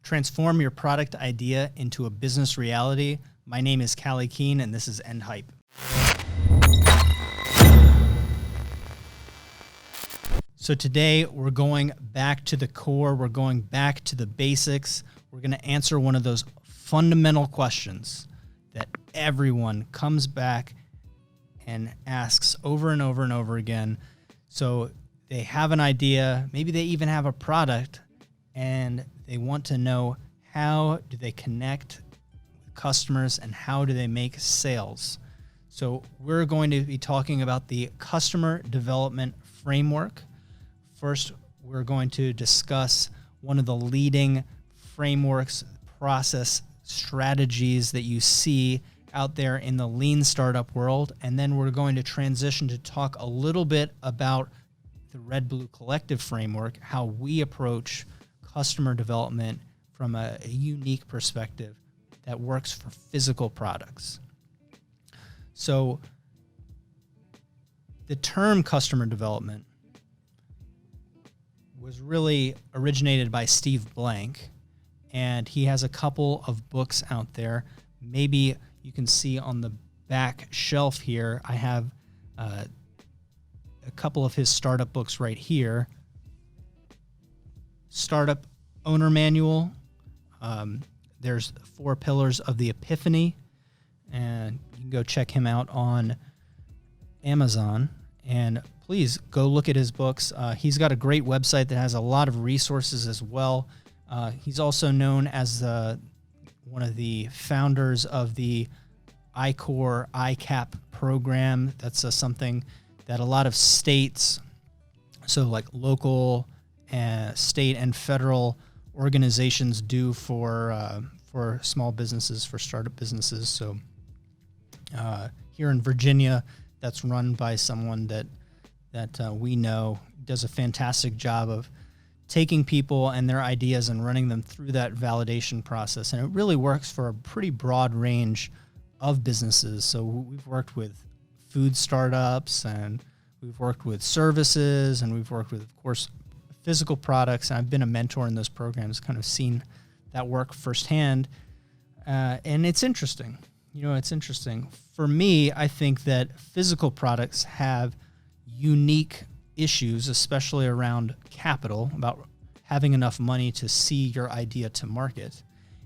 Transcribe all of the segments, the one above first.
Transform your product idea into a business reality. My name is Callye, and this is End Hype. So today we're going back to the core. We're going back to the basics. We're going to answer one of those fundamental questions that everyone comes back and asks over and over and over again. So they have an idea, maybe they even have a product, and they want to know, how do they connect with customers and how do they make sales? So we're going to be talking about the customer development framework. First, we're going to discuss one of the leading frameworks, process strategies that you see out there in the lean startup world. And then we're going to transition to talk a little bit about the Red Blue Collective framework, how we approach customer development from a unique perspective that works for physical products. So the term customer development was really originated by Steve Blank, and he has a couple of books out there. Maybe you can see on the back shelf here, I have a couple of his startup books right here. Startup Owner Manual. There's 4 Pillars of the Epiphany, and you can go check him out on Amazon. And please go look at his books. He's got a great website that has a lot of resources as well. He's also known as one of the founders of the I-Core ICAP program. That's something that a lot of states, so like local, state, and federal organizations do for small businesses, for startup businesses. So here in Virginia, that's run by someone that we know does a fantastic job of taking people and their ideas and running them through that validation process. And it really works for a pretty broad range of businesses. So we've worked with food startups, and we've worked with services, and we've worked with, of course, physical products. And I've been a mentor in those programs, kind of seen that work firsthand. And it's interesting. It's interesting. For me, I think that physical products have unique issues, especially around capital, about having enough money to see your idea to market.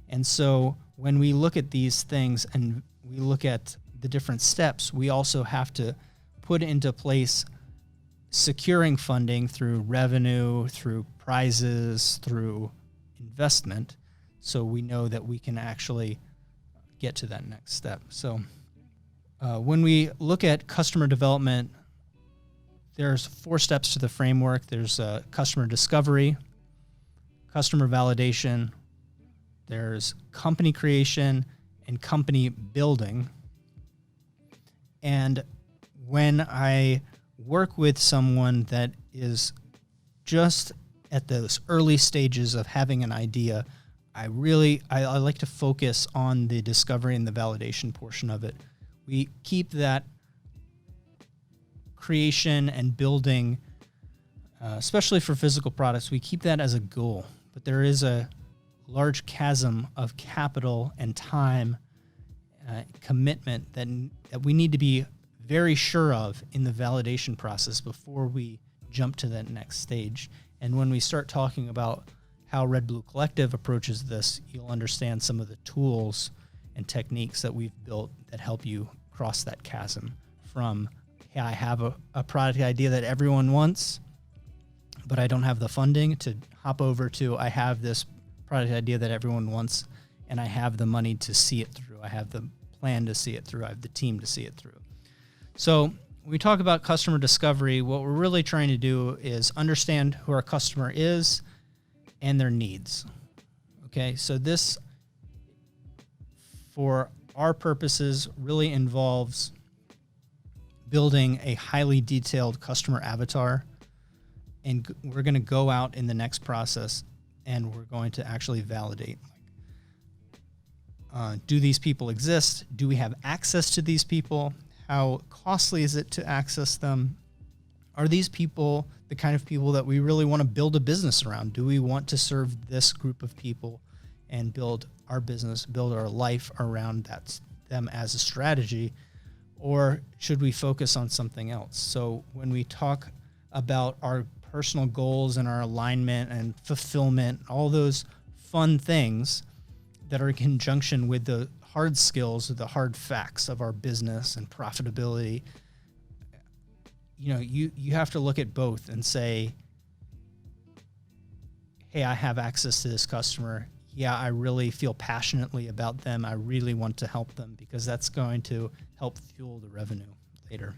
And so when we look at these things and we look at the different steps, we also have to put into place securing funding through revenue, through prizes, through investment, so we know that we can actually get to that next step. So when we look at customer development, there's 4 steps to the framework. There's customer discovery, customer validation, there's company creation, and company building. And when I work with someone that is just at those early stages of having an idea, I like to focus on the discovery and the validation portion of it. We keep that creation and building, especially for physical products, we keep that as a goal. But there is a large chasm of capital and time commitment that we need to be very sure of in the validation process before we jump to that next stage. And when we start talking about how Red Blue Collective approaches this, you'll understand some of the tools and techniques that we've built that help you cross that chasm from, hey, I have a product idea that everyone wants, but I don't have the funding, to hop over to, I have this product idea that everyone wants, and I have the money to see it through. I have the plan to see it through. I have the team to see it through. So when we talk about customer discovery, what we're really trying to do is understand who our customer is and their needs. Okay, so this, for our purposes, really involves building a highly detailed customer avatar. And we're going to go out in the next process and we're going to actually validate. Do these people exist? Do we have access to these people? How costly is it to access them? Are these people the kind of people that we really want to build a business around? Do we want to serve this group of people and build our business, build our life around them as a strategy, or should we focus on something else? So when we talk about our personal goals and our alignment and fulfillment, all those fun things that are in conjunction with the hard skills, the hard facts of our business and profitability, you have to look at both and say, hey, I have access to this customer. Yeah, I really feel passionately about them. I really want to help them, because that's going to help fuel the revenue later.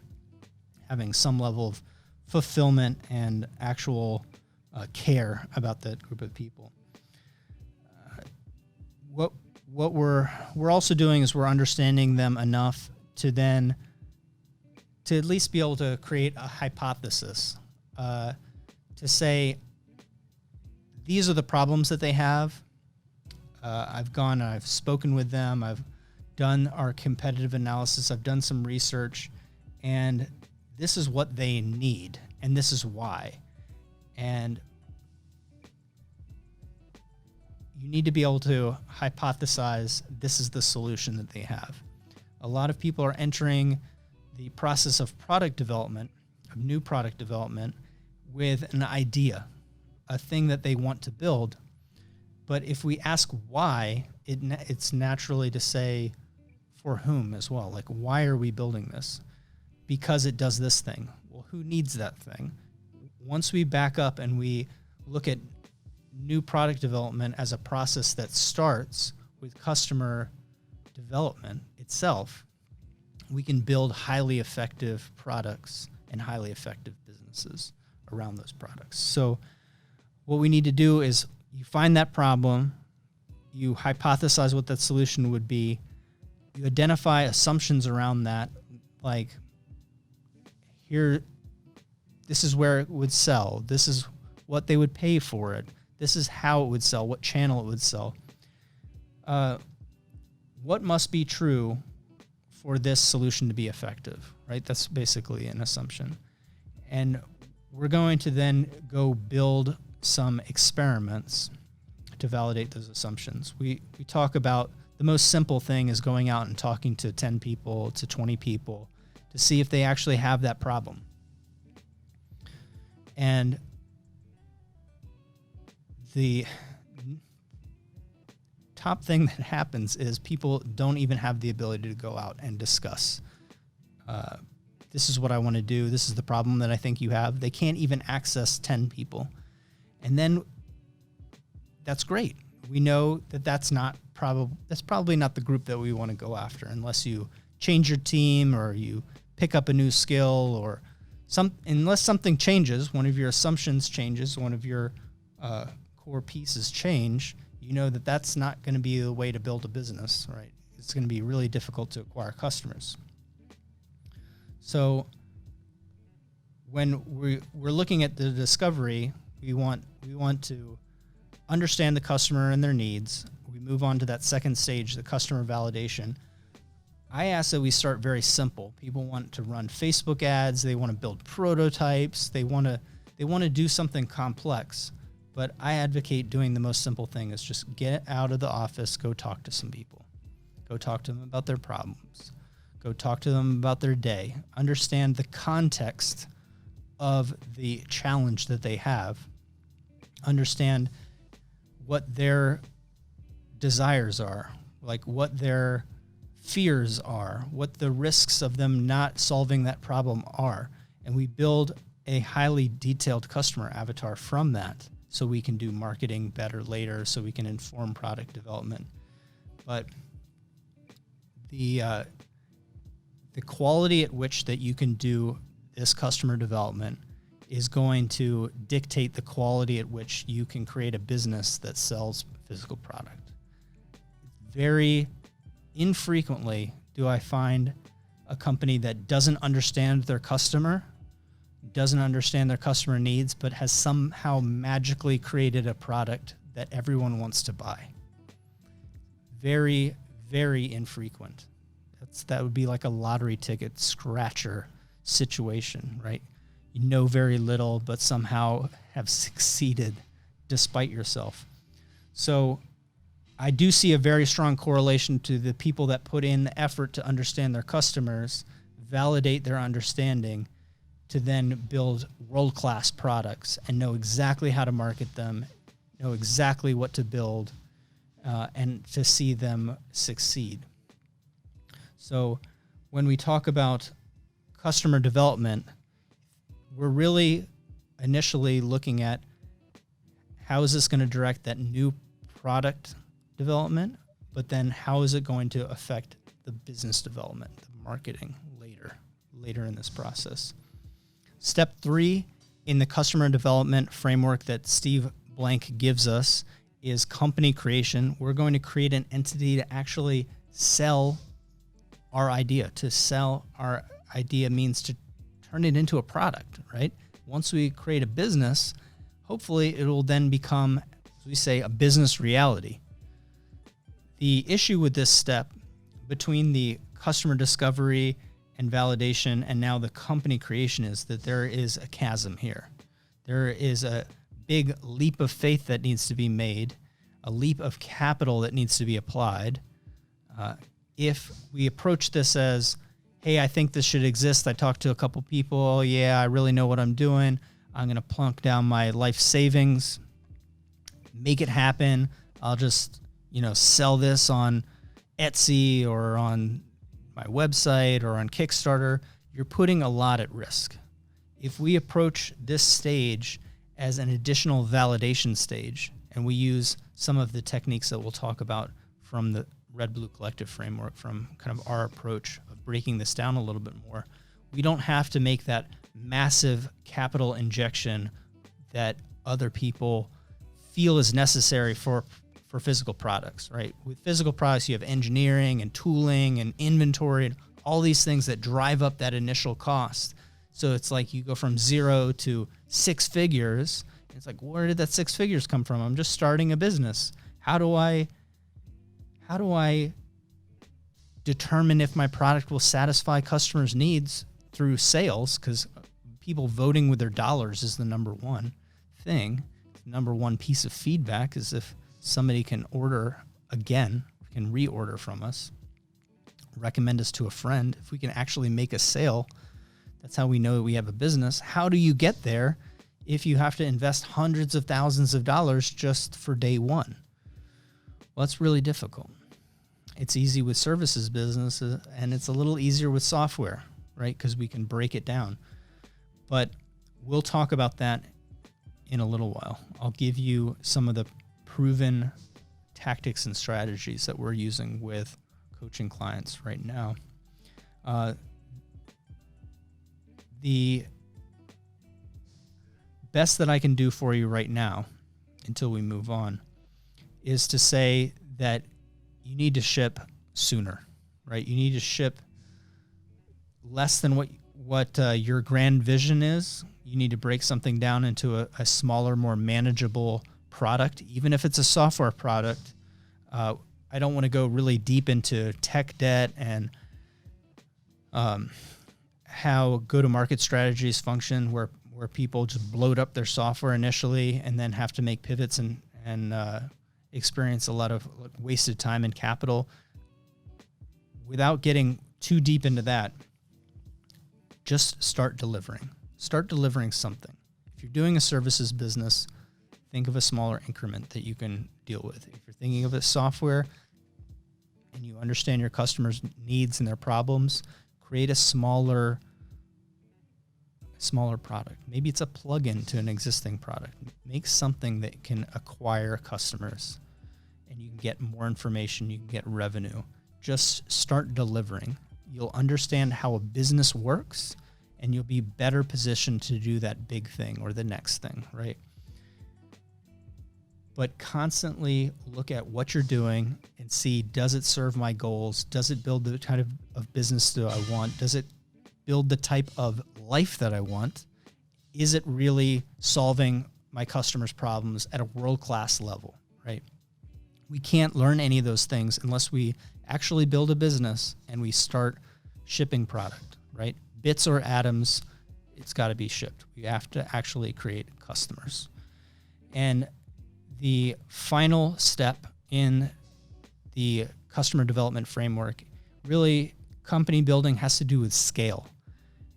Having some level of fulfillment and actual care about that group of people. What we're also doing is we're understanding them enough to then to at least be able to create a hypothesis, to say, these are the problems that they have. I've spoken with them. I've done our competitive analysis. I've done some research, and this is what they need, and this is why. And you need to be able to hypothesize this is the solution that they have. A lot of people are entering the process of product development, of new product development, with an idea, a thing that they want to build. But if we ask why, it's naturally to say for whom as well. Like, why are we building this? Because it does this thing. Well, who needs that thing? Once we back up and we look at new product development as a process that starts with customer development itself, we can build highly effective products and highly effective businesses around those products. So what we need to do is you find that problem, you hypothesize what that solution would be, you identify assumptions around that, like, here, this is where it would sell, this is what they would pay for it, this is how it would sell, what channel it would sell. What must be true for this solution to be effective, right? That's basically an assumption. And we're going to then go build some experiments to validate those assumptions. We talk about the most simple thing is going out and talking to 10 people, to 20 people, to see if they actually have that problem. And the top thing that happens is people don't even have the ability to go out and discuss. This is what I want to do. This is the problem that I think you have. They can't even access 10 people. And then that's great. We know that that's probably not the group that we want to go after, unless you change your team or you pick up a new skill or unless something changes, one of your assumptions changes, one of your core pieces change, you know that that's not going to be the way to build a business, right? It's going to be really difficult to acquire customers. So when we're looking at the discovery, we want to understand the customer and their needs. We move on to that second stage, the customer validation. I ask that we start very simple. People want to run Facebook ads. They want to build prototypes. They want to do something complex. But I advocate doing the most simple thing is just get out of the office, go talk to some people. Go talk to them about their problems. Go talk to them about their day. Understand the context of the challenge that they have. Understand what their desires are, like what their fears are, what the risks of them not solving that problem are. And we build a highly detailed customer avatar from that, so we can do marketing better later, so we can inform product development. But the quality at which that you can do this customer development is going to dictate the quality at which you can create a business that sells physical product. Very infrequently do I find a company that doesn't understand their customer, doesn't understand their customer needs, but has somehow magically created a product that everyone wants to buy. Very, very infrequent. That would be like a lottery ticket scratcher situation, right? You know very little, but somehow have succeeded despite yourself. So I do see a very strong correlation to the people that put in the effort to understand their customers, validate their understanding, to then build world-class products and know exactly how to market them, know exactly what to build, and to see them succeed. So when we talk about customer development, we're really initially looking at how is this going to direct that new product development, but then how is it going to affect the business development, the marketing later in this process. Step 3 in the customer development framework that Steve Blank gives us is company creation. We're going to create an entity to actually sell our idea. To sell our idea means to turn it into a product, right? Once we create a business, hopefully it will then become, as we say, a business reality. The issue with this step between the customer discovery and validation and now the company creation is that there is a chasm here. There is a big leap of faith that needs to be made, a leap of capital that needs to be applied. If we approach this as, hey, I think this should exist. I talked to a couple people. Oh, yeah, I really know what I'm doing. I'm going to plunk down my life savings, make it happen. I'll just, sell this on Etsy or on my website or on Kickstarter. You're putting a lot at risk. If we approach this stage as an additional validation stage, and we use some of the techniques that we'll talk about from the Red Blue Collective framework, from kind of our approach of breaking this down a little bit more, we don't have to make that massive capital injection that other people feel is necessary for physical products, right? With physical products, you have engineering and tooling and inventory and all these things that drive up that initial cost. So it's like you go from 0 to 6 figures. It's like, where did that 6 figures come from? I'm just starting a business. How do I determine if my product will satisfy customers' needs through sales? Because people voting with their dollars is the number one thing. The number one piece of feedback is if somebody can order again, can reorder from us, recommend us to a friend. If we can actually make a sale, that's how we know that we have a business. How do you get there if you have to invest hundreds of thousands of dollars just for day one? Well, that's really difficult. It's easy with services businesses, and it's a little easier with software, right? Because we can break it down. But we'll talk about that in a little while. I'll give you some of the proven tactics and strategies that we're using with coaching clients right now. The best that I can do for you right now, until we move on, is to say that you need to ship sooner, right? You need to ship less than what your grand vision is. You need to break something down into a smaller, more manageable product, even if it's a software product. I don't want to go really deep into tech debt and how go-to-market strategies function, where people just bloat up their software initially and then have to make pivots and experience a lot of wasted time and capital. Without getting too deep into that, just start delivering. Start delivering something. If you're doing a services business, think of a smaller increment that you can deal with. If you're thinking of a software and you understand your customers' needs and their problems, create a smaller product. Maybe it's a plugin to an existing product. Make something that can acquire customers and you can get more information, you can get revenue. Just start delivering. You'll understand how a business works and you'll be better positioned to do that big thing or the next thing, right? But constantly look at what you're doing and see, does it serve my goals? Does it build the kind of business that I want? Does it build the type of life that I want? Is it really solving my customers' problems at a world-class level, right? We can't learn any of those things unless we actually build a business and we start shipping product, right? Bits or atoms, it's got to be shipped. We have to actually create customers. And the final step in the customer development framework, really company building has to do with scale.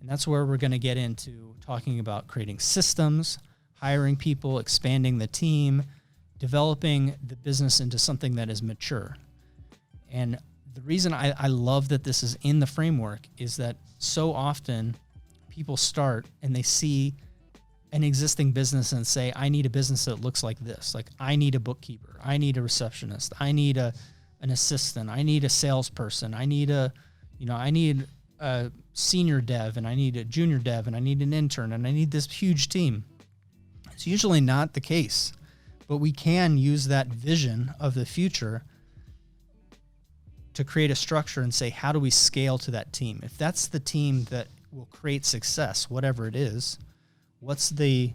And that's where we're going to get into talking about creating systems, hiring people, expanding the team, developing the business into something that is mature. And the reason I love that this is in the framework is that so often people start and they see an existing business and say, I need a business that looks like this. Like, I need a bookkeeper. I need a receptionist. I need an assistant. I need a salesperson. I need a senior dev, and I need a junior dev, and I need an intern, and I need this huge team. It's usually not the case, but we can use that vision of the future to create a structure and say, how do we scale to that team? If that's the team that will create success, whatever it is, what's the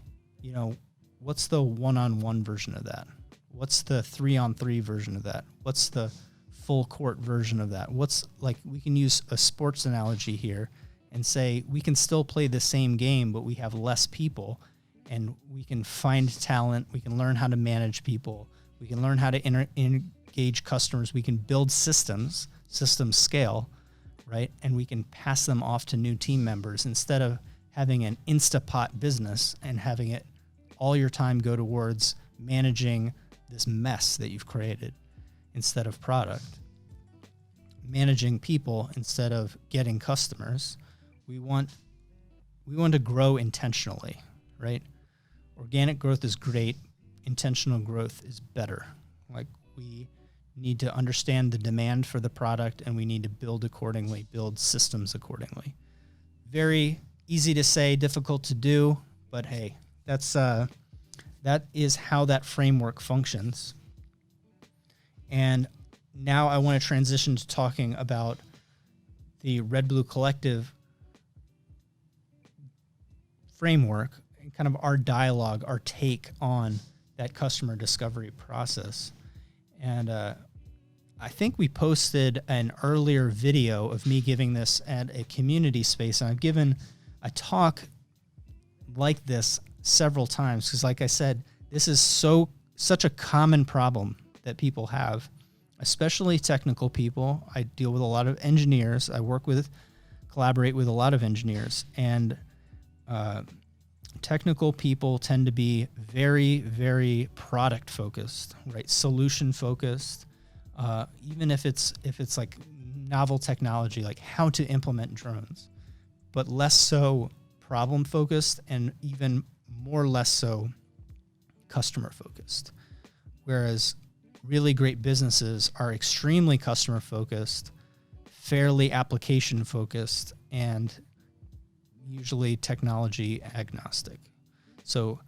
one-on-one version of that? What's the 3-on-3 version of that? What's the full court version of that? We can use a sports analogy here and say we can still play the same game, but we have less people, and we can find talent. We can learn how to manage people. We can learn how to engage customers. We can build systems scale, right? And we can pass them off to new team members instead of having an Instapot business and having it all your time go towards managing this mess that you've created instead of product. Managing people instead of getting customers. We want to grow intentionally, right? Organic growth is great. Intentional growth is better. Like, we need to understand the demand for the product, and we need to build accordingly, build systems accordingly. Very easy to say, difficult to do, but hey, that is how that framework functions. And now I want to transition to talking about the Red Blue Collective framework and kind of our dialogue, our take on that customer discovery process. And I think we posted an earlier video of me giving this at a community space. And I've given a talk like this several times because, like I said, this is such a common problem that people have, especially technical people. I deal with a lot of engineers. I collaborate with a lot of engineers, and technical people tend to be very, very product focused, right? Solution focused. Even if it's like novel technology, like how to implement drones, but less so problem focused, and even more less so customer focused. Whereas really great businesses are extremely customer focused, fairly application focused, and usually technology agnostic. So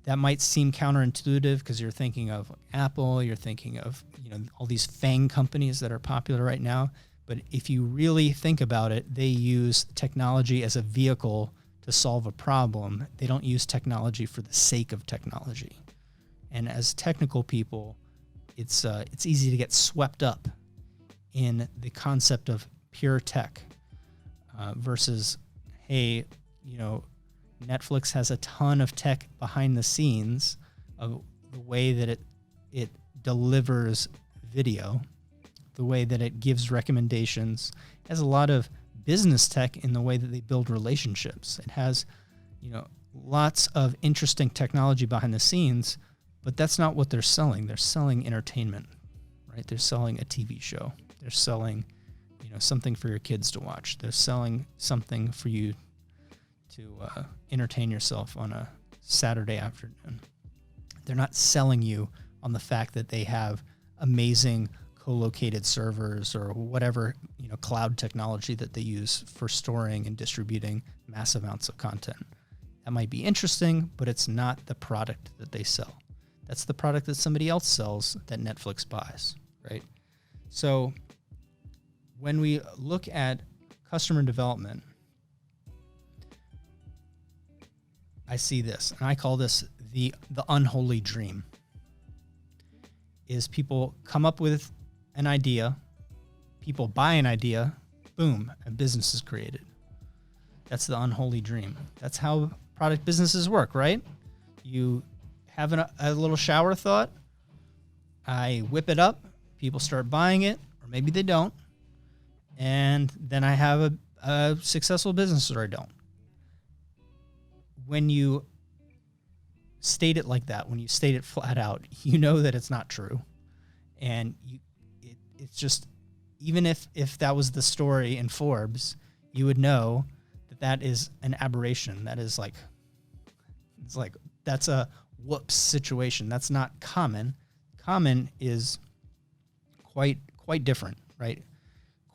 that might seem counterintuitive because you're thinking of Apple, you're thinking of all these FANG companies that are popular right now. But if you really think about it, they use technology as a vehicle to solve a problem. They don't use technology for the sake of technology. And as technical people, it's easy to get swept up in the concept of pure tech versus, hey, Netflix has a ton of tech behind the scenes of the way that it delivers video, the way that it gives recommendations. It has a lot of business tech in the way that they build relationships. It has, lots of interesting technology behind the scenes, but that's not what they're selling. They're selling entertainment, right? They're selling a TV show. They're selling, something for your kids to watch. They're selling something for you to entertain yourself on a Saturday afternoon. They're not selling you on the fact that they have amazing co-located servers or whatever, cloud technology that they use for storing and distributing massive amounts of content. That might be interesting, but it's not the product that they sell. That's the product that somebody else sells that Netflix buys, right? So when we look at customer development, I see this, and I call this the unholy dream. Is people come up with an idea, people buy an idea, boom, a business is created. That's the unholy dream. That's how product businesses work, right? You have a little shower thought, I whip it up, People start buying it, or maybe they don't. And then I have a successful business, or I don't. When you state it like that, when you state it flat out, you know that it's not true. And it's just, even if that was the story in Forbes, you would know that is an aberration. That is like, it's like, that's a whoops situation. That's not common. Common is quite different, right?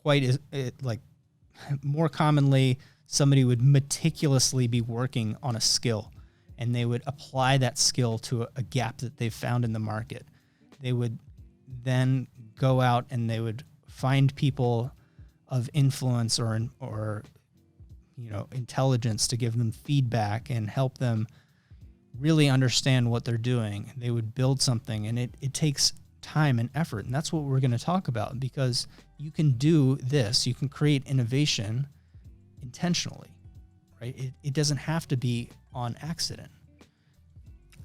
Like more commonly, somebody would meticulously be working on a skill, and they would apply that skill to a gap that they've found in the market. They would then go out and they would find people of influence or intelligence to give them feedback and help them really understand what they're doing. They would build something, and it takes time and effort. And that's what we're going to talk about, because you can do this. You can create innovation intentionally, right? It doesn't have to be on accident.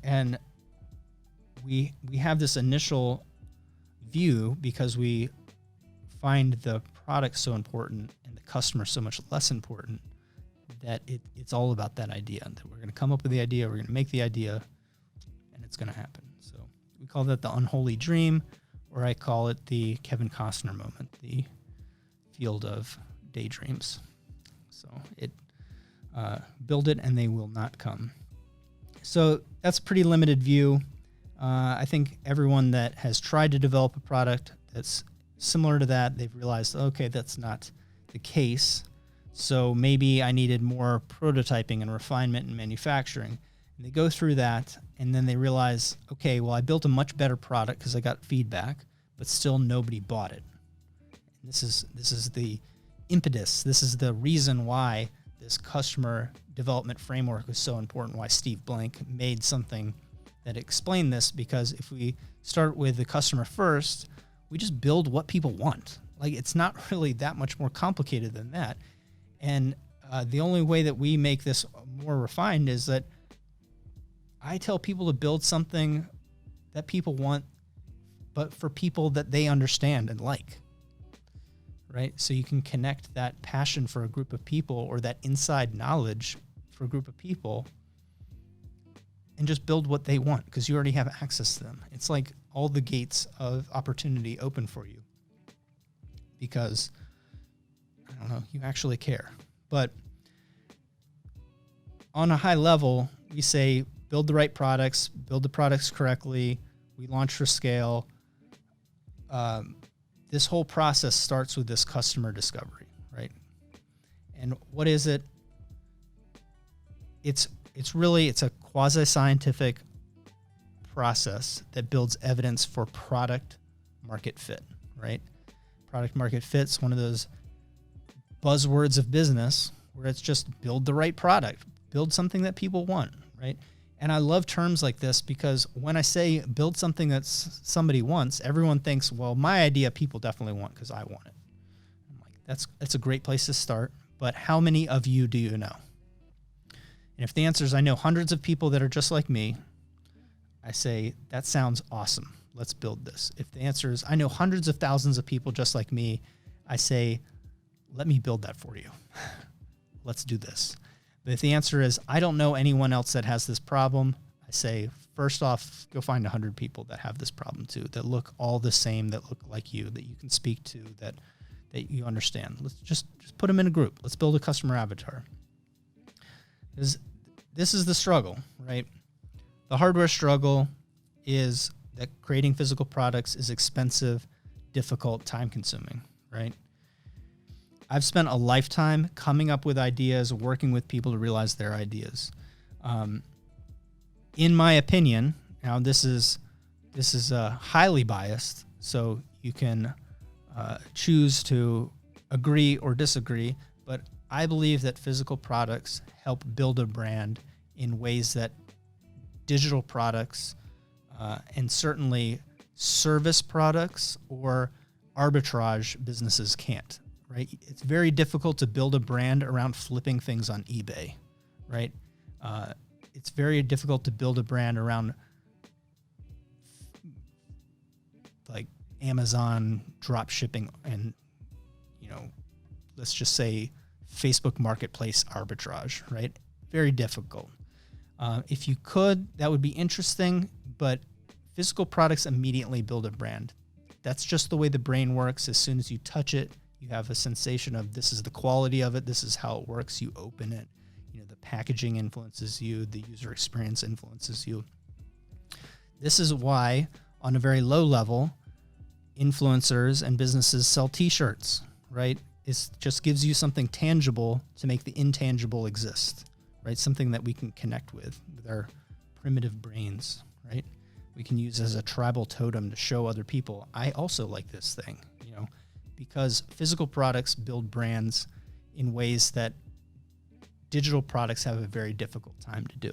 And we have this initial view because we find the product so important and the customer so much less important, that it's all about that idea, that we're going to come up with the idea, we're going to make the idea, and it's going to happen. So we call that the unholy dream, or I call it the Kevin Costner moment, the field of daydreams. So build it and they will not come. So that's a pretty limited view. I think everyone that has tried to develop a product that's similar to that, they've realized, okay, that's not the case. So maybe I needed more prototyping and refinement and manufacturing. And they go through that, and then they realize, okay, well, I built a much better product because I got feedback, but still nobody bought it. And this is the impetus. This is the reason why this customer development framework is so important, why Steve Blank made something that explained this, because if we start with the customer first, we just build what people want. Like, it's not really that much more complicated than that. And the only way that we make this more refined is that I tell people to build something that people want, but for people that they understand and like, right? So you can connect that passion for a group of people, or that inside knowledge for a group of people, and just build what they want, because you already have access to them. It's like all the gates of opportunity open for you, because I don't know, you actually care. But on a high level, we say build the right products, build the products correctly. We launch for scale. This whole process starts with this customer discovery, right? And what is it? It's a quasi-scientific process that builds evidence for product market fit, right? Product market fit's one of those buzzwords of business where it's just build the right product, build something that people want, right? And I love terms like this, because when I say build something that somebody wants, everyone thinks, well, my idea people definitely want because I want it. I'm like, that's a great place to start, but how many of you do you know? And if the answer is I know hundreds of people that are just like me, I say, that sounds awesome. Let's build this. If the answer is I know hundreds of thousands of people just like me, I say, let me build that for you. Let's do this. But if the answer is I don't know anyone else that has this problem, I say, first off, go find 100 people that have this problem too, that look all the same, that look like you, that you can speak to, that you understand. Let's just put them in a group. Let's build a customer avatar. This is the struggle, right? The hardware struggle is that creating physical products is expensive, difficult, time-consuming, right? I've spent a lifetime coming up with ideas, working with people to realize their ideas. In my opinion, now this is highly biased, so you can choose to agree or disagree, but I believe that physical products help build a brand in ways that digital products and certainly service products or arbitrage businesses can't, right? It's very difficult to build a brand around flipping things on eBay, right? It's very difficult to build a brand around like Amazon drop shipping and, let's just say Facebook marketplace arbitrage, right? Very difficult. If you could, that would be interesting, but physical products immediately build a brand. That's just the way the brain works. As soon as you touch it, you have a sensation of this is the quality of it. This is how it works. You open it. The packaging influences you. The user experience influences you. This is why, on a very low level, influencers and businesses sell t-shirts, right? It just gives you something tangible to make the intangible exist, right? Something that we can connect with our primitive brains, right? We can use as a tribal totem to show other people, I also like this thing, because physical products build brands in ways that digital products have a very difficult time to do.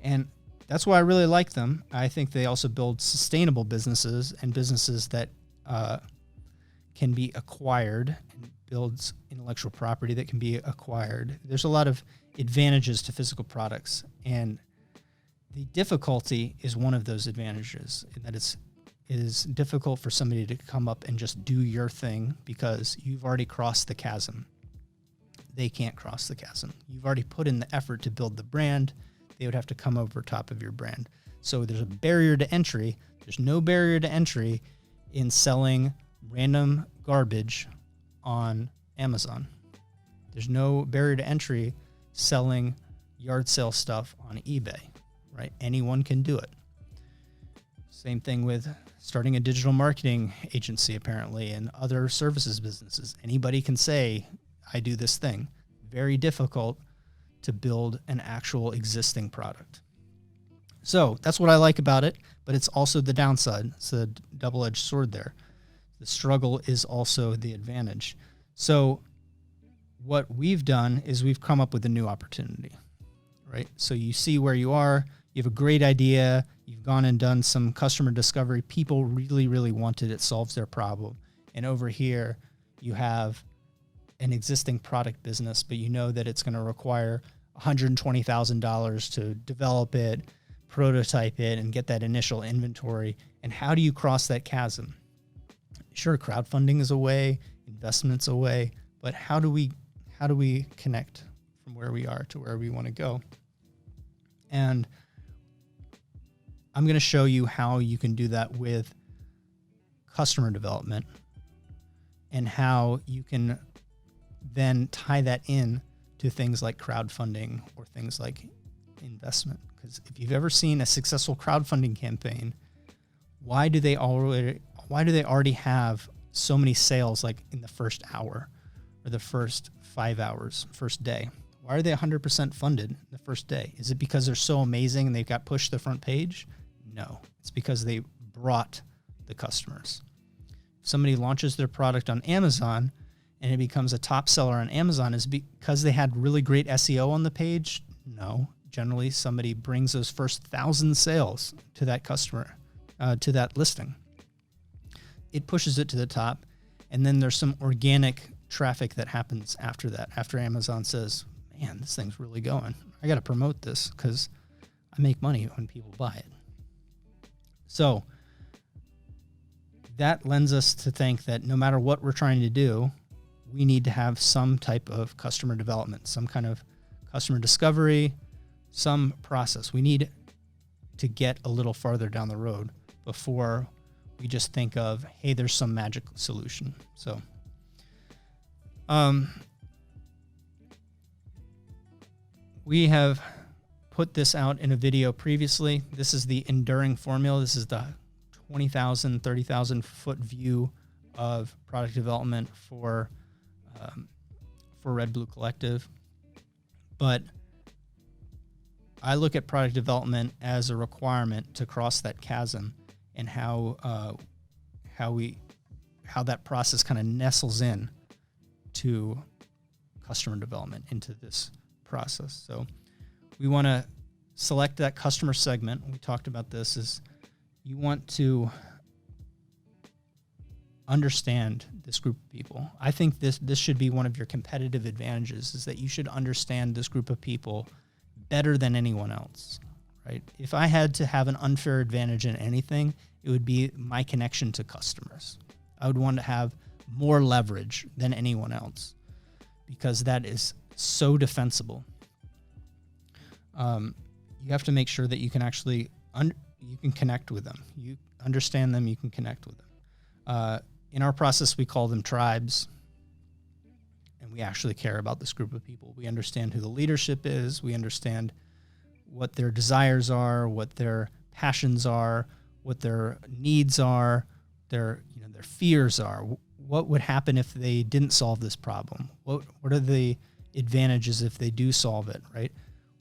And that's why I really like them. I think they also build sustainable businesses and businesses that can be acquired, and builds intellectual property that can be acquired. There's a lot of advantages to physical products, and the difficulty is one of those advantages, in that it is difficult for somebody to come up and just do your thing because you've already crossed the chasm. They can't cross the chasm. You've already put in the effort to build the brand. They would have to come over top of your brand. So there's a barrier to entry. There's no barrier to entry in selling random garbage on Amazon. There's no barrier to entry selling yard sale stuff on eBay, right? Anyone can do it. Same thing with starting a digital marketing agency, apparently, and other services businesses. Anybody can say, I do this thing. Very difficult to build an actual existing product. So that's what I like about it, but it's also the downside. It's a double-edged sword there. The struggle is also the advantage. So what we've done is we've come up with a new opportunity, right? So you see where you are, you have a great idea, you've gone and done some customer discovery, people really, really want it, it solves their problem. And over here, you have an existing product business, but you know that it's going to require $120,000 to develop it, prototype it, and get that initial inventory. And how do you cross that chasm? Sure, crowdfunding is a way, investment's a way, but how do we connect from where we are to where we want to go? And I'm going to show you how you can do that with customer development, and how you can then tie that in to things like crowdfunding or things like investment. Because if you've ever seen a successful crowdfunding campaign, why do they already have so many sales, like in the first hour or the first 5 hours, first day? Why are they 100% funded the first day? Is it because they're so amazing and they've got pushed to the front page? No, it's because they brought the customers. If somebody launches their product on Amazon and it becomes a top seller on Amazon, is because they had really great SEO on the page? No. Generally, somebody brings those first 1,000 sales to that customer, to that listing. It pushes it to the top, and then there's some organic traffic that happens after that, after Amazon says, man, this thing's really going. I got to promote this because I make money when people buy it. So that lends us to think that no matter what we're trying to do, we need to have some type of customer development, some kind of customer discovery, some process. We need to get a little farther down the road before we just think of, hey, there's some magic solution. So, we have put this out in a video previously. This is the enduring formula. This is the 20,000, 30,000 foot view of product development for Red Blue Collective. But I look at product development as a requirement to cross that chasm, and how that process kind of nestles in to customer development, into this process. So we want to select that customer segment. We talked about this, is you want to understand this group of people. I think this should be one of your competitive advantages, is that you should understand this group of people better than anyone else, right? If I had to have an unfair advantage in anything, it would be my connection to customers. I would want to have more leverage than anyone else because that is so defensible. You have to make sure that you can actually you can connect with them. You understand them, you can connect with them. In our process, we call them tribes, and we actually care about this group of people. We understand who the leadership is. We understand what their desires are, what their passions are, what their needs are, their fears are. What would happen if they didn't solve this problem? What are the advantages if they do solve it, right?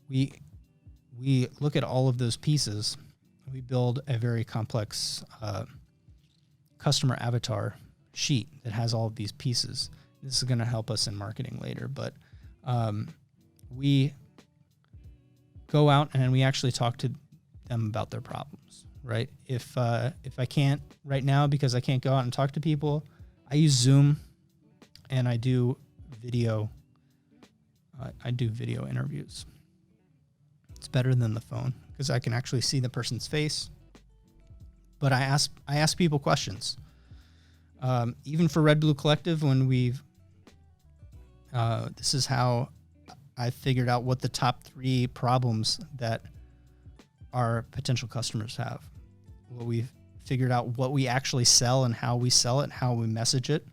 We look at all of those pieces. We build a very complex customer avatar sheet that has all of these pieces. This is going to help us in marketing later, but we go out and we actually talk to them about their problems, right? If I can't right now because I can't go out and talk to people, I use Zoom and I do video. I do video interviews. It's better than the phone because I can actually see the person's face. But I ask people questions. Even for Red Blue Collective, when this is how I figured out what the top 3 problems that our potential customers have. Well, we've figured out what we actually sell and how we sell it, how we message it.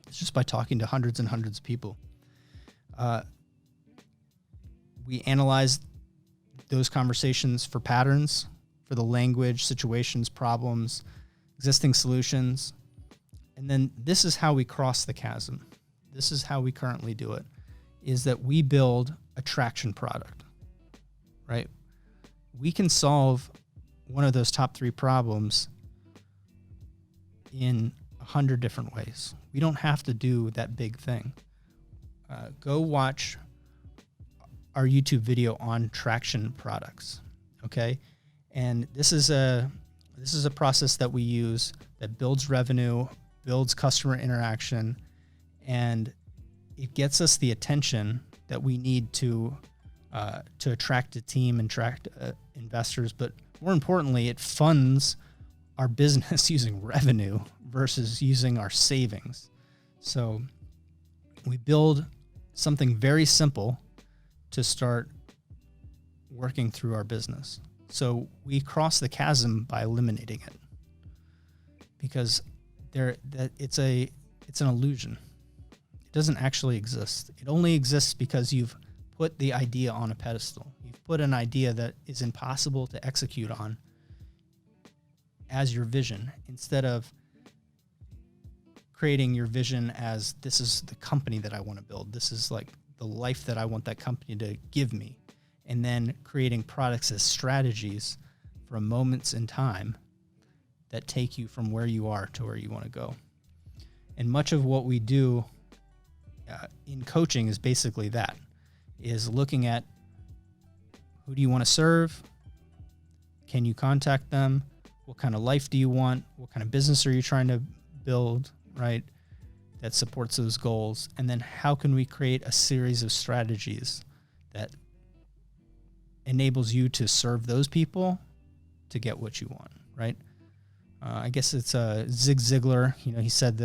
It's just by talking to hundreds and hundreds of people. We analyze those conversations for patterns, for the language, situations, problems, existing solutions. And then this is how we cross the chasm. This is how we currently do it, is that we build a traction product, right? We can solve one of those top 3 problems in 100 different ways. We don't have to do that big thing. Go watch our YouTube video on traction products, okay? And this is a process that we use that builds revenue, builds customer interaction, and it gets us the attention that we need to attract a team and attract investors. But more importantly, it funds our business using revenue versus using our savings. So we build something very simple to start working through our business. So we cross the chasm by eliminating it because it's an illusion. It doesn't actually exist. It only exists because you've put the idea on a pedestal. You've put an idea that is impossible to execute on as your vision instead of creating your vision as this is the company that I want to build. This is like the life that I want that company to give me. And then creating products as strategies for moments in time that take you from where you are to where you want to go. And much of what we do in coaching is basically that, is looking at who do you want to serve? Can you contact them? What kind of life do you want? What kind of business are you trying to build, right? That supports those goals. And then how can we create a series of strategies that enables you to serve those people to get what you want, right? I guess it's Zig Ziglar. He said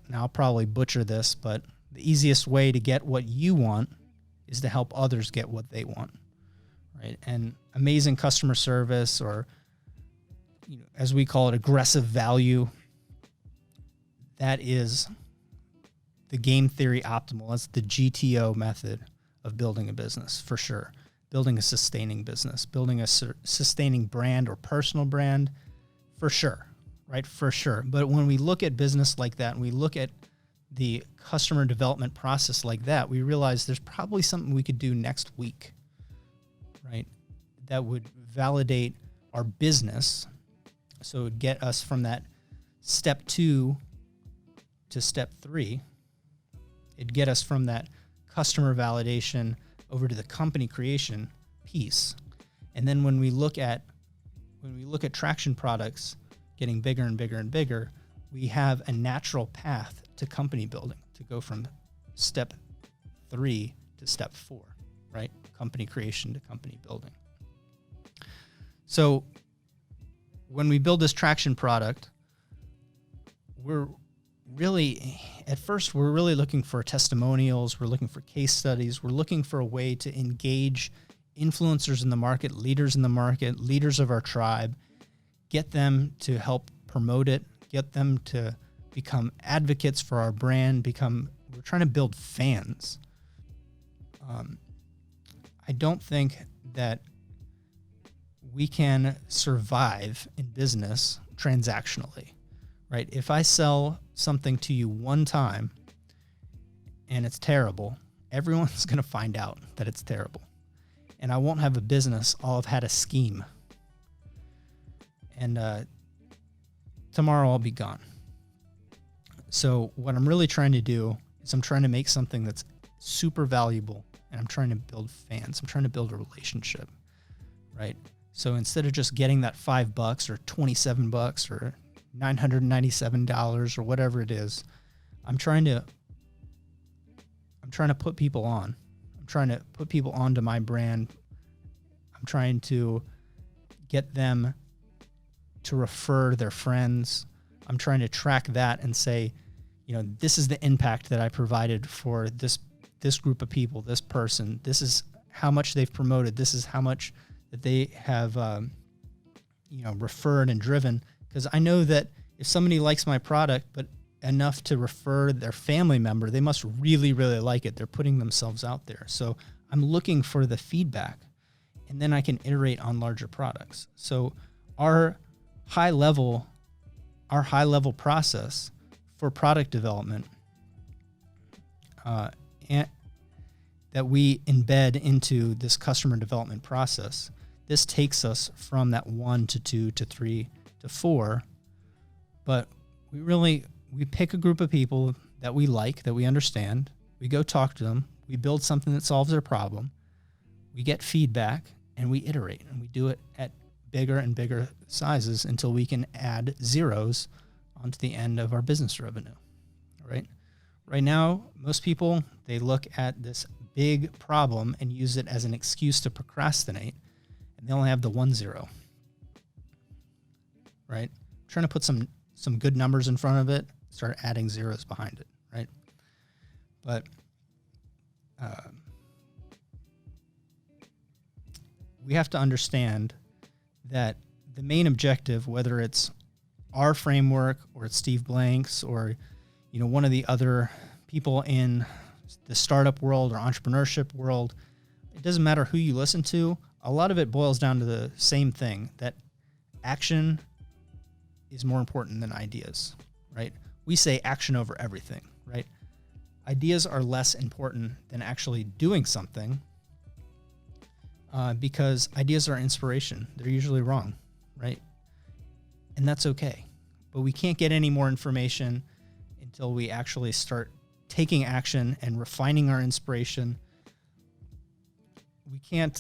now I'll probably butcher this, but the easiest way to get what you want is to help others get what they want, right? And amazing customer service, or as we call it, aggressive value, that is the game theory optimal. That's the GTO method of building a business, for sure. Building a sustaining business, building a sustaining brand or personal brand, for sure, right? For sure. But when we look at business like that, and we look at the customer development process like that, we realize there's probably something we could do next week, right? That would validate our business. So it would get us from that step 2 to step 3. It'd get us from that customer validation over to the company creation piece. And then when we look at traction products getting bigger and bigger and bigger, we have a natural path to company building, to go from step 3 to step 4, right? Company creation to company building. So when we build this traction product, we're really, at first, we're really looking for testimonials. We're looking for case studies. We're looking for a way to engage influencers in the market, leaders in the market, leaders of our tribe, get them to help promote it, get them to become advocates for our brand, we're trying to build fans. I don't think that we can survive in business transactionally, right? If I sell something to you one time and it's terrible, everyone's going to find out that it's terrible. And I won't have a business. I'll have had a scheme. And tomorrow I'll be gone. So what I'm really trying to do is I'm trying to make something that's super valuable, and I'm trying to build fans. I'm trying to build a relationship, right? So instead of just getting that $5 or $27 or $997 or whatever it is, I'm trying to put people on. I'm trying to put people onto my brand. I'm trying to get them to refer their friends. I'm trying to track that and say, this is the impact that I provided for this group of people, this person. This is how much they've promoted. This is how much that they have, referred and driven. Because I know that if somebody likes my product, but enough to refer their family member, they must really, really like it. They're putting themselves out there. So I'm looking for the feedback, and then I can iterate on larger products. So our high level process for product development and that we embed into this customer development process, this takes us from that 1 to 2 to 3 to 4. But we pick a group of people that we like, that we understand. We go talk to them. We build something that solves their problem. We get feedback, and we iterate, and we do it at bigger and bigger sizes until we can add zeros onto the end of our business revenue, right? Right now, most people, they look at this big problem and use it as an excuse to procrastinate, and they only have the 1 0, right? Trying to put some good numbers in front of it, start adding zeros behind it, right? But we have to understand that the main objective, whether it's our framework or it's Steve Blank's or one of the other people in the startup world or entrepreneurship world, it doesn't matter who you listen to. A lot of it boils down to the same thing, that action is more important than ideas, right? We say action over everything, right? Ideas are less important than actually doing something because ideas are inspiration. They're usually wrong, right? And that's okay. But we can't get any more information until we actually start taking action and refining our inspiration. We can't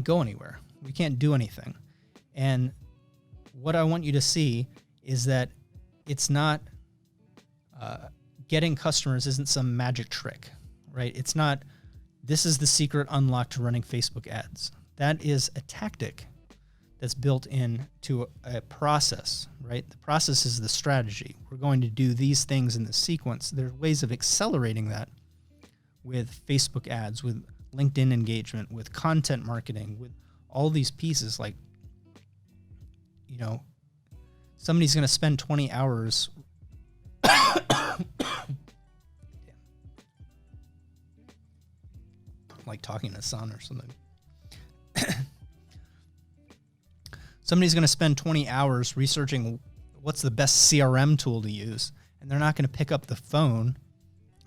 go anywhere. We can't do anything. And what I want you to see is that it's not getting customers isn't some magic trick, right? It's not, this is the secret unlock to running Facebook ads. That is a tactic that's built into a process, right? The process is the strategy. We're going to do these things in the sequence. There's ways of accelerating that with Facebook ads, with LinkedIn engagement, with content marketing, with all these pieces. Like, somebody's going to spend 20 hours like talking to son or something. Somebody's going to spend 20 hours researching what's the best CRM tool to use, and they're not going to pick up the phone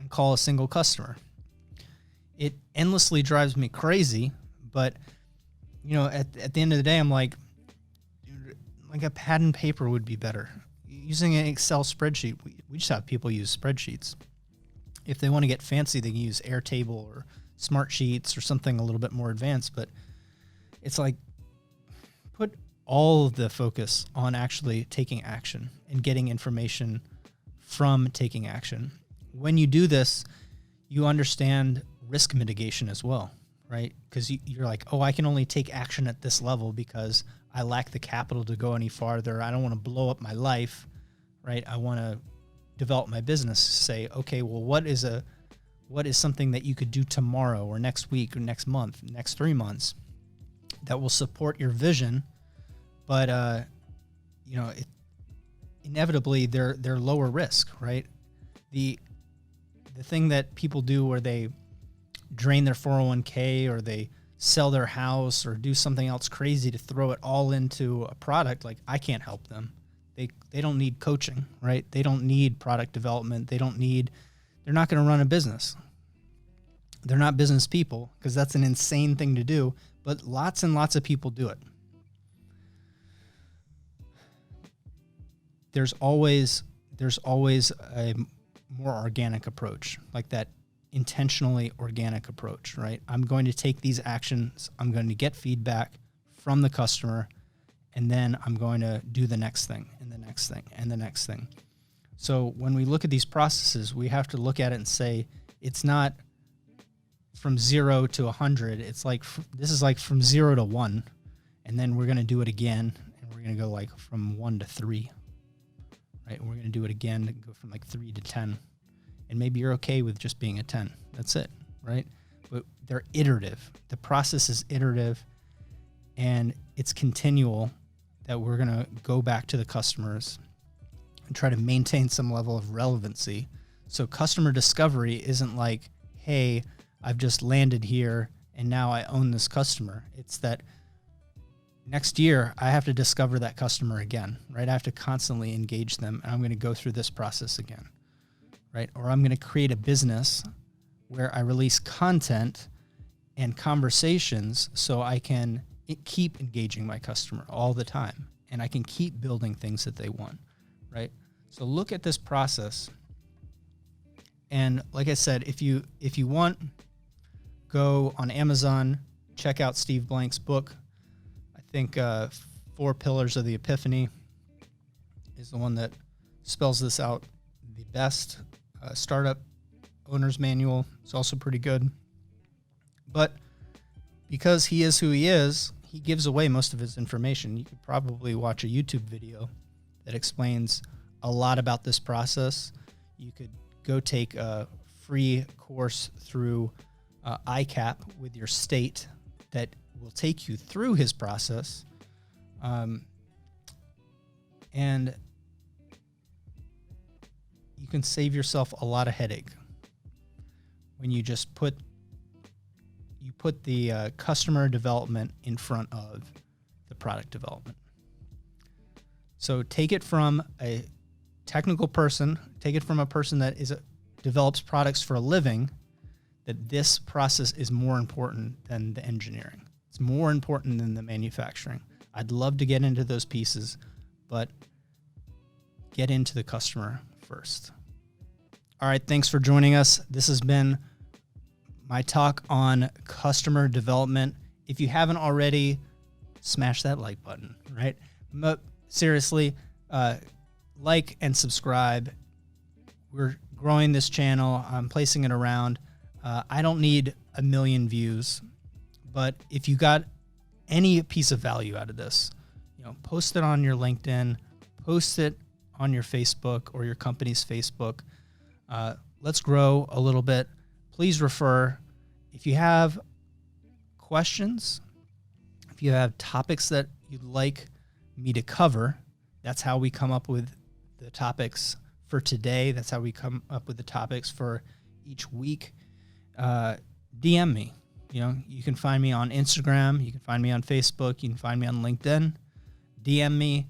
and call a single customer. It endlessly drives me crazy, but at the end of the day, I'm like a pad and paper would be better. Using an Excel spreadsheet, we just have people use spreadsheets. If they want to get fancy, they can use Airtable or Smartsheets or something a little bit more advanced, but it's like, put all of the focus on actually taking action and getting information from taking action. When you do this, you understand risk mitigation as well, right? Because you're like, oh, I can only take action at this level because I lack the capital to go any farther. I don't want to blow up my life, right? I want to develop my business. Say, okay, well, what is something that you could do tomorrow or next week or next month, next 3 months that will support your vision? But, inevitably they're lower risk, right? The thing that people do where they drain their 401k or they sell their house or do something else crazy to throw it all into a product, like, I can't help them. They don't need coaching, right? They don't need product development. They're not going to run a business. They're not business people, because that's an insane thing to do, but lots and lots of people do it. There's always a more organic approach, like that intentionally organic approach, right? I'm going to take these actions. I'm going to get feedback from the customer, and then I'm going to do the next thing and the next thing and the next thing. So when we look at these processes, we have to look at it and say, it's not from 0 to 100. It's like, this is like from 0 to 1. And then we're going to do it again. And we're going to go like from 1 to 3, right? And we're going to do it again and go from like 3 to 10. And maybe you're okay with just being a 10. That's it, right? But they're iterative. The process is iterative, and it's continual, that we're going to go back to the customers and try to maintain some level of relevancy. So customer discovery isn't like, hey, I've just landed here and now I own this customer. It's that next year I have to discover that customer again, right? I have to constantly engage them, and I'm going to go through this process again, right? Or I'm going to create a business where I release content and conversations so I can keep engaging my customer all the time, and I can keep building things that they want, right? So look at this process. And like I said, if you want, go on Amazon, check out Steve Blank's book. I think 4 Pillars of the Epiphany is the one that spells this out the best. Startup Owner's Manual is also pretty good. But because he is who he is, he gives away most of his information. You could probably watch a YouTube video that explains a lot about this process. You could go take a free course through ICAP with your state that will take you through his process. And you can save yourself a lot of headache when you just put the customer development in front of the product development. So take it from a technical person, take it from a person that develops products for a living, that this process is more important than the engineering. It's more important than the manufacturing. I'd love to get into those pieces, but get into the customer first. All right, thanks for joining us. This has been my talk on customer development. If you haven't already, smash that like button, right? But seriously, like and subscribe. We're growing this channel. I'm placing it around. I don't need 1 million views, but if you got any piece of value out of this, post it on your LinkedIn, post it on your Facebook or your company's Facebook. Let's grow a little bit. Please refer. If you have questions, if you have topics that you'd like me to cover, that's how we come up with the topics for today. That's how we come up with the topics for each week. DM me. You can find me on Instagram. You can find me on Facebook. You can find me on LinkedIn. DM me.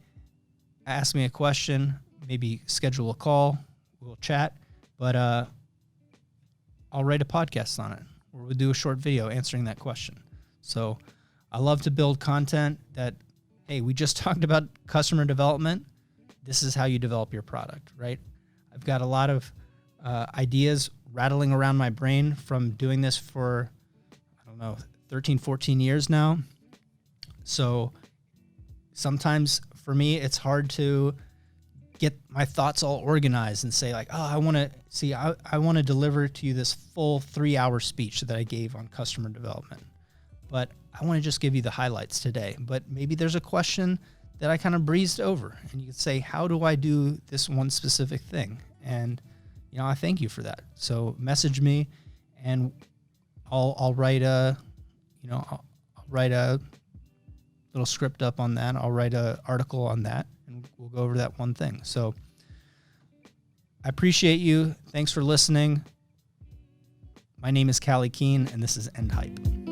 Ask me a question. Maybe schedule a call. We'll chat. But I'll write a podcast on it, or we'll do a short video answering that question. So I love to build content that, hey, we just talked about customer development. This is how you develop your product, right? I've got a lot of ideas rattling around my brain from doing this for, 13, 14 years now. So sometimes for me, it's hard to get my thoughts all organized and say like, I want to deliver to you this full 3-hour speech that I gave on customer development. But I want to just give you the highlights today, but maybe there's a question that I kind of breezed over, and you could say, how do I do this one specific thing? And, I thank you for that. So message me, and I'll write a little script up on that. I'll write an article on that, and we'll go over that one thing. So I appreciate you. Thanks for listening. My name is Callye Keen, and this is End Hype.